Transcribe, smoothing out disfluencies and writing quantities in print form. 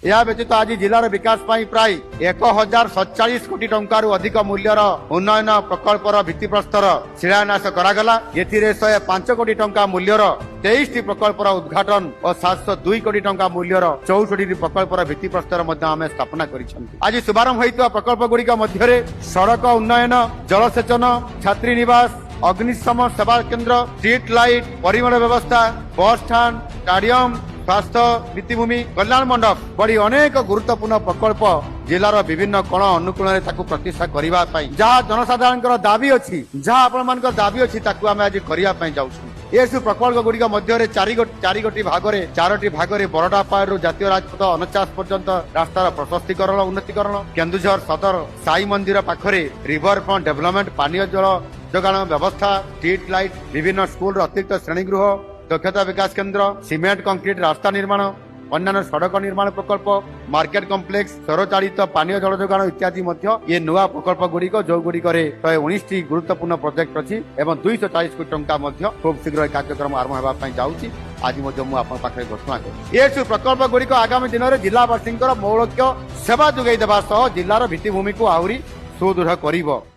यह व्यतीत आज जिलार विकास प्राय 1047 कोटी टंकार अधिक मूल्यर उन्नयन प्रकल्पर भित्तिप्रस्तर शिलान्यास करागला। एथिरे 105 कोटी टंका मूल्यर 23 प्रकल्पर उद्घाटन और 702 कोटी टंका मूल्यर 64 प्रकल्पर भित्तिप्रस्तर आम स्थापना कर। आज शुभारंभ होता प्रकल्प गुड़िक मध्य सड़क उन्नयन, जलसेचन, छात्री निवास, अग्निशम सेवा केन्द्र, स्ट्रीट लाइट, परिमल व्यवस्था, बस स्टाण्ड, स्टाडियम, स्वास्थ्य भित्तिभूमि, कल्याण मंडप बड़ी अनेक गुरुत्वपूर्ण प्रकल्प जिलार विभिन्न कोण अनुकूल प्रतिष्ठा करने जहाँ जनसाधारण दाबी अच्छी जहाँ आपण दाबी अच्छी आम आज करने जाऊँ। ये सब प्रकल्प गुड़िक मध्य चारिगोटी भागरे बरडापाड़ जातीय राजपथ 49 पर्यंत रास्तार प्रशस्तीकरण, उन्नतीकरण, केन्दुझर सदर साई मंदिर पाखरे रिवर फ्रंट डेभलपमेंट, पानीय जल जोगाण व्यवस्था, स्ट्रीट लाइट, विभिन्न स्कूल अतिरिक्त श्रेणीगृह, दक्षता विकास केन्द्र, सीमेंट कंक्रीट रास्ता निर्माण, अन्य सड़क निर्माण प्रकल्प, मार्केट कम्प्लेक्स, सौर चालित पानीय जल जोगाण इत्यादि ये नुआ प्रकल्प गुड़िक जो गुड़िक 119 गुरुत्वपूर्ण प्रोजेक्ट अच्छी एवं 240 कोटी टंका खूब शीघ्र कार्यक्रम आरंभ होगा जाऊँगी। आज मुझे घोषणा कर ये प्रकल्प गुड़िक आगामी दिन में जिलावासी मौलिक सेवा जोगाई देवा जिलार भित्तिभूमि को आहरी सुदृढ़ कर।